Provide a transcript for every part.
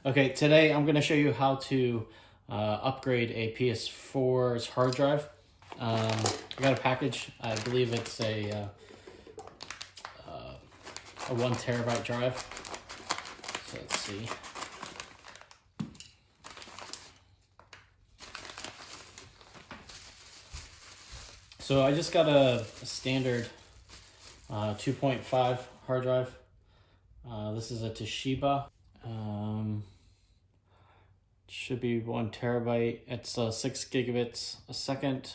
Okay, today I'm going to show you how to upgrade a PS4's hard drive. I got a package. I believe it's a 1 terabyte drive. So let's see. So I just got a standard 2.5 hard drive. This is a Toshiba. Should be 1 terabyte. It's 6 gigabits a second.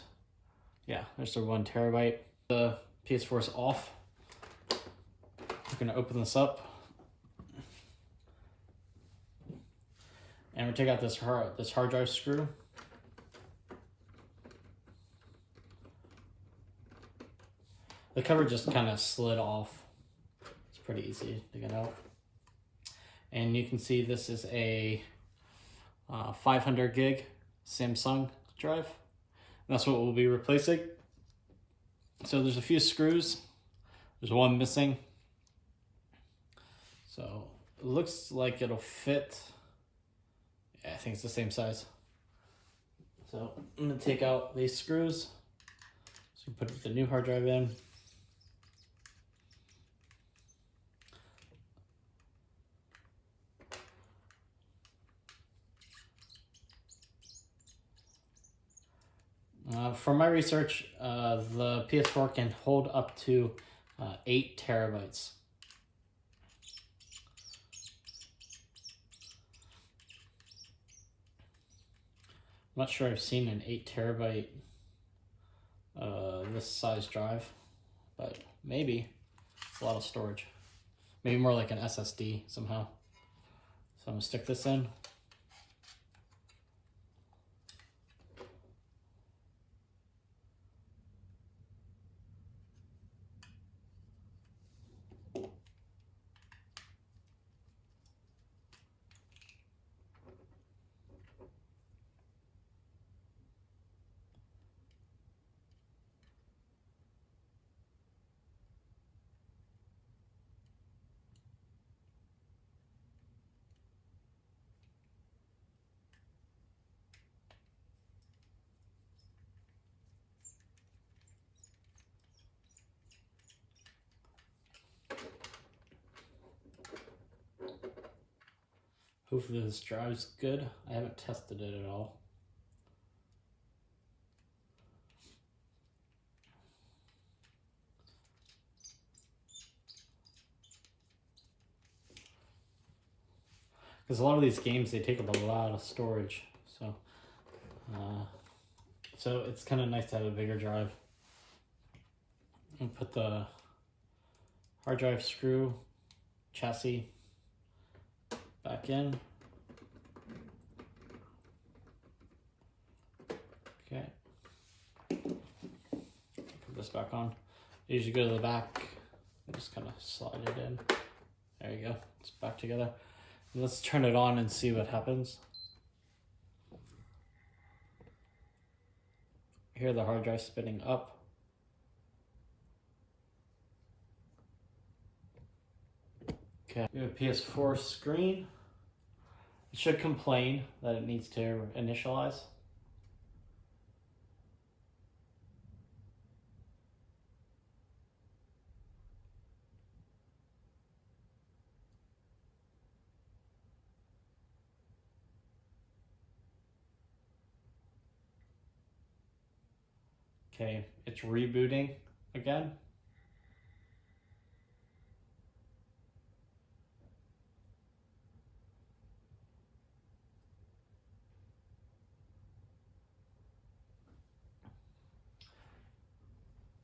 Yeah, there's the 1 terabyte. The PS4 is off. I'm gonna open this up. And we'll take out this hard drive screw. The cover just kind of slid off. It's pretty easy to get out. And you can see this is a 500 gig Samsung drive. And that's what we'll be replacing. So there's a few screws. There's one missing. So it looks like it'll fit. Yeah, I think it's the same size. So I'm gonna take out these screws. So put the new hard drive in. From my research, the PS4 can hold up to 8 terabytes. I'm not sure I've seen an 8 terabyte this size drive, but maybe. It's a lot of storage. Maybe more like an SSD somehow. So I'm gonna stick this in. Hopefully this drive's good. I haven't tested it at all. Because a lot of these games, they take up a lot of storage. So it's kind of nice to have a bigger drive. And put the hard drive screw chassis back in. Okay. Put this back on. You usually go to the back and just kind of slide it in. There you go. It's back together. And let's turn it on and see what happens. Hear the hard drive spinning up. Okay, we have a PS4 screen. It should complain that it needs to initialize. Okay, it's rebooting again.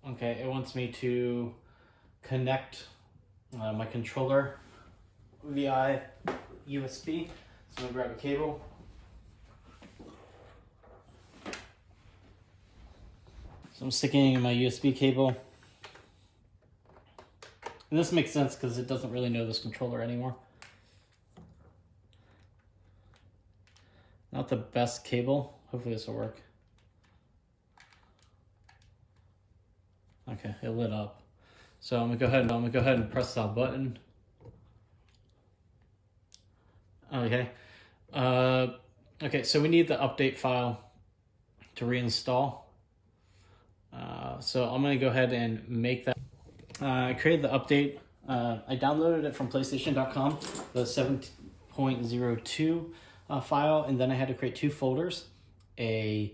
Okay, it wants me to connect my controller via USB. So I'm gonna grab a cable. So I'm sticking in my USB cable. And this makes sense because it doesn't really know this controller anymore. Not the best cable. Hopefully this will work. Okay, it lit up. So I'm gonna go ahead and press that button. Okay, Okay, so we need the update file to reinstall. So I'm going to go ahead and make that. I created the update. I downloaded it from PlayStation.com, the 7.02 file, and then I had to create two folders, a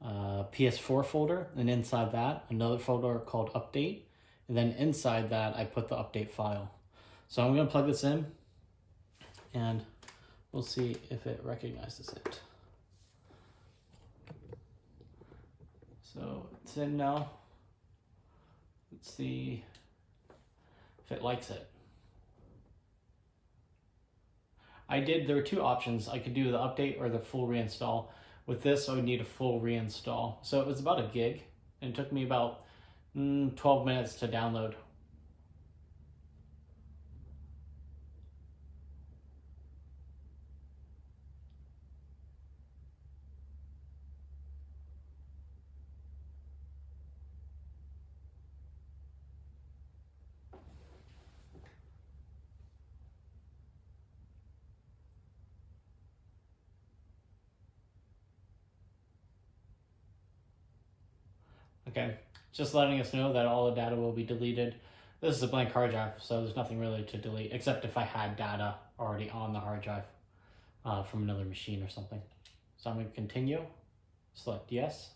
PS4 folder, and inside that, another folder called Update, and then inside that, I put the update file. So I'm going to plug this in, and we'll see if it recognizes it. So it's in now. Let's see if it likes it. There were two options. I could do the update or the full reinstall. With this, I would need a full reinstall. So it was about a gig, and it took me about 12 minutes to download. Okay, just letting us know that all the data will be deleted. This is a blank hard drive, so there's nothing really to delete, except if I had data already on the hard drive from another machine or something. So I'm going to continue, select yes.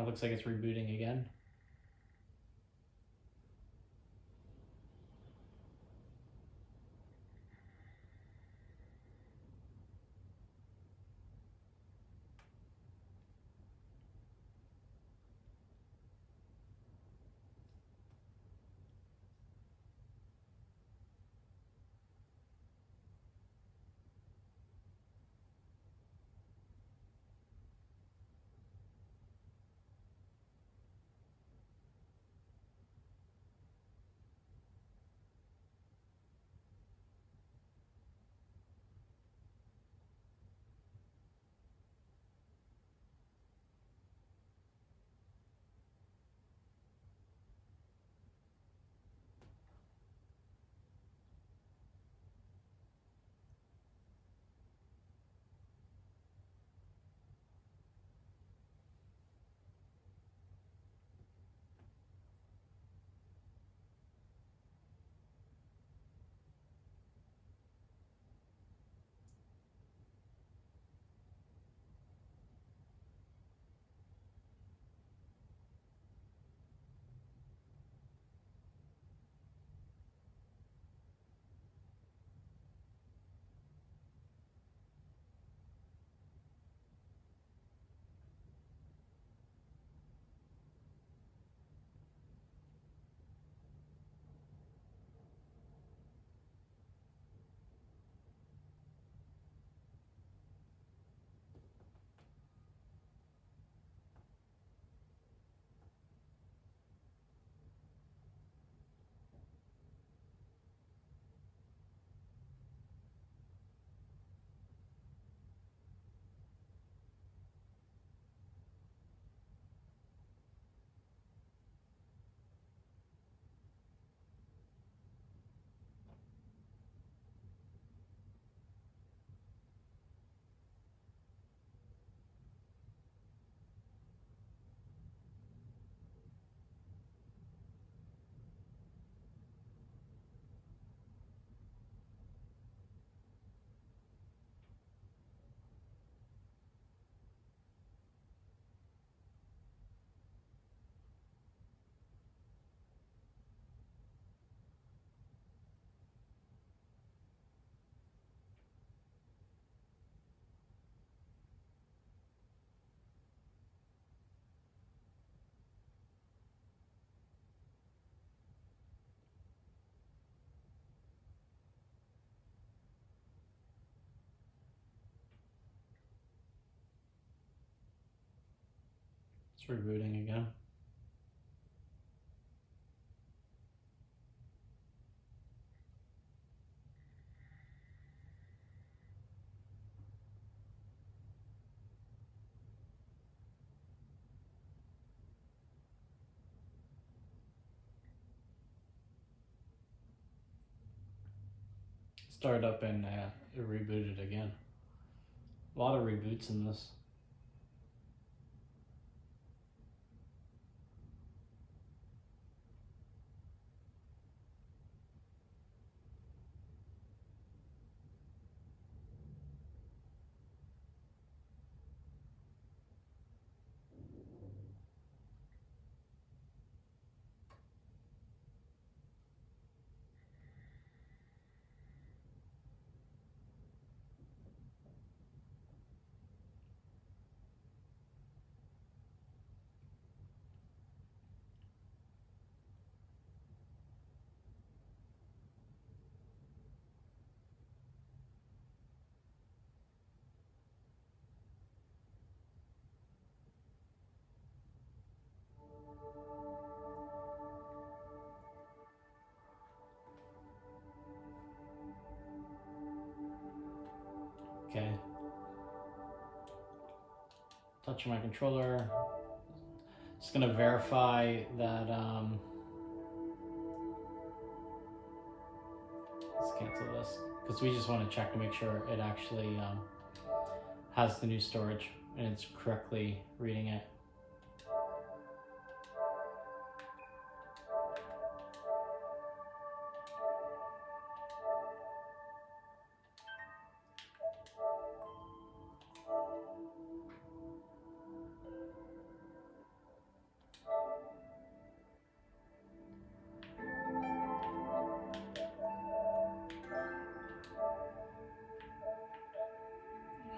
Looks like it's rebooting again. It's rebooting again. Start up and it rebooted again. A lot of reboots in this. Okay. Touching my controller. Just gonna verify that. Let's cancel this because we just want to check to make sure it actually has the new storage and it's correctly reading it.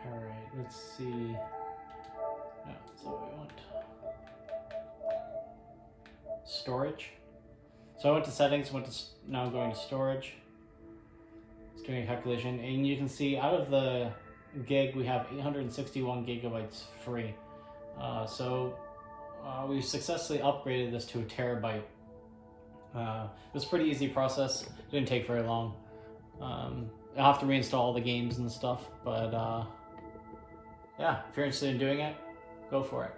Alright, let's see. No, that's not what we want. Storage. So I went to settings, now going to storage. It's doing a calculation, and you can see out of the gig we have 861 gigabytes free. We've successfully upgraded this to a terabyte. It was a pretty easy process. It didn't take very long. I'll have to reinstall all the games and stuff, but yeah, if you're interested in doing it, go for it.